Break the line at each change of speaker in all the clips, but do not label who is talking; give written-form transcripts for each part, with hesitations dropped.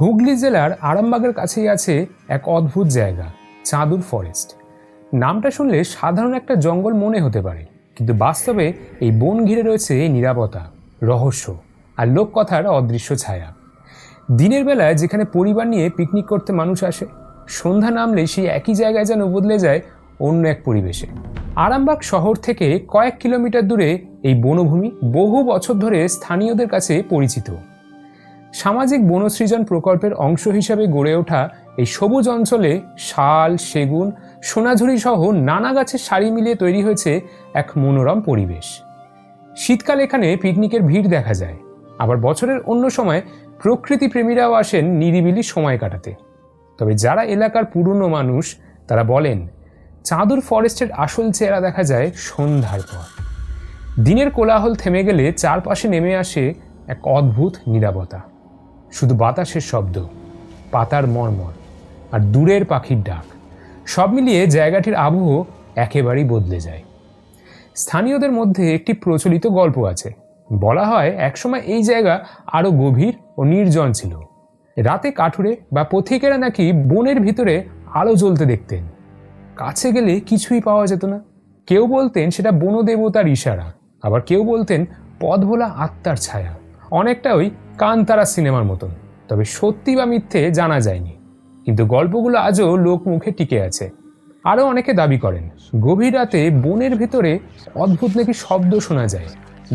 হুগলি জেলার আরামবাগের কাছেই আছে এক অদ্ভুত জায়গা, চাঁদুর ফরেস্ট। নামটা শুনলে সাধারণ একটা জঙ্গল মনে হতে পারে, কিন্তু বাস্তবে এই বন ঘিরে রয়েছে নিরাপত্তা, রহস্য আর লোককথার অদৃশ্য ছায়া। দিনের বেলায় যেখানে পরিবার নিয়ে পিকনিক করতে মানুষ আসে, সন্ধ্যা নামলে সেই একই জায়গায় যেন বদলে যায় অন্য এক পরিবেশে। আরামবাগ শহর থেকে কয়েক কিলোমিটার দূরে এই বনভূমি বহু বছর ধরে স্থানীয়দের কাছে পরিচিত। সামাজিক বনসৃজন প্রকল্পের অংশ হিসাবে গড়ে ওঠা এই সবুজ অঞ্চলে শাল, সেগুন, সোনাঝুরি সহ নানা গাছের সারি মিলিয়ে তৈরি হয়েছে এক মনোরম পরিবেশ। শীতকালে এখানে পিকনিকের ভিড় দেখা যায়, আবার বছরের অন্য সময় প্রকৃতি প্রেমীরাও আসেন নিরিবিলি সময় কাটাতে। তবে যারা এলাকার পুরনো মানুষ তারা বলেন, চাঁদুর ফরেস্টের আসল চেহারা দেখা যায় সন্ধ্যার পর। দিনের কোলাহল থেমে গেলে চারপাশে নেমে আসে এক অদ্ভুত নীরবতা। শুধু বাতাসের শব্দ, পাতার মর্মর আর দূরের পাখির ডাক, সব মিলিয়ে জায়গাটির আবহ একেবারেই বদলে যায়। স্থানীয়দের মধ্যে একটি প্রচলিত গল্প আছে। বলা হয় একসময় এই জায়গা আরও গভীর ও নির্জন ছিল। রাতে কাঠুরে বা পথিকেরা নাকি বনের ভিতরে আলো জ্বলতে দেখতেন। কাছে গেলে কিছুই পাওয়া যেত না। কেউ বলতেন সেটা বনদেবতার ইশারা, আবার কেউ বলতেন পথ ভোলা আত্মার ছায়া। অনেকটা ওই কান্তারা সিনেমার মতন। তবে সত্যি বা মিথ্যে জানা যায়নি, কিন্তু গল্পগুলো আজও লোকমুখে টিকে আছে। আরও অনেকে দাবি করেন গভীর রাতে বনের ভিতরে অদ্ভুত নাকি শব্দ শোনা যায়,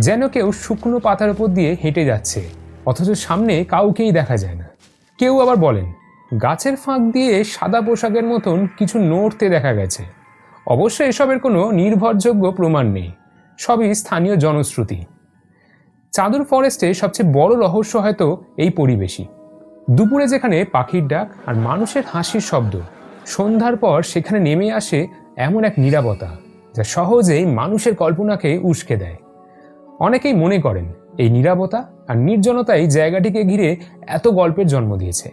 যেন কেউ শুকনো পাতার উপর দিয়ে হেঁটে যাচ্ছে, অথচ সামনে কাউকেই দেখা যায় না। কেউ আবার বলেন গাছের ফাঁক দিয়ে সাদা পোশাকের মতন কিছু নড়তে দেখা গেছে। অবশ্য এসবের কোনো নির্ভরযোগ্য প্রমাণ নেই, সবই স্থানীয় জনশ্রুতি। চাঁদুর ফরেস্টে সবচেয়ে বড় রহস্য হয়তো এই পরিবেশই। দুপুরে যেখানে পাখির ডাক আর মানুষের হাসির শব্দ, সন্ধ্যার পর সেখানে নেমে আসে এমন এক নীরবতা যা সহজেই মানুষের কল্পনাকে উস্কে দেয়। অনেকেই মনে করেন এই নীরবতা আর নির্জনতাই জায়গাটিকে ঘিরে এত গল্পের জন্ম দিয়েছে।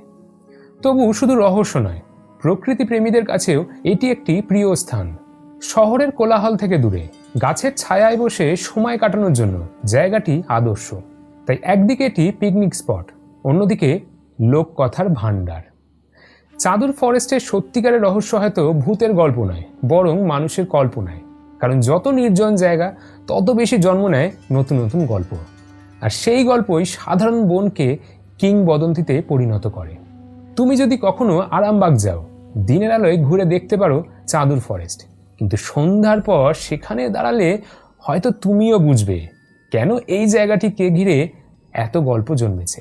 তবু শুধু রহস্য নয়, প্রকৃতি প্রেমীদের কাছেও এটি একটি প্রিয় স্থান। শহরের কোলাহল থেকে দূরে গাছের ছায়ায় বসে সময় কাটানোর জন্য জায়গাটি আদর্শ। তাই একদিকে এটি পিকনিক স্পট, অন্যদিকে লোককথার ভাণ্ডার। চাঁদুর ফরেস্টের সত্যিকারের রহস্য হয়তো ভূতের গল্প নয়, বরং মানুষের কল্পনায়। কারণ যত নির্জন জায়গা তত বেশি জন্ম নেয় নতুন নতুন গল্প, আর সেই গল্পই সাধারণ বনকে কিংবদন্তিতে পরিণত করে। তুমি যদি কখনো আরামবাগ যাও, দিনের আলোয় ঘুরে দেখতে পারো চাঁদুর ফরেস্ট, কিন্তু সন্ধ্যার পর সেখানে দাঁড়ালে হয়তো তুমিও বুঝবে কেন এই জায়গাটিকে ঘিরে এত গল্প জন্মেছে।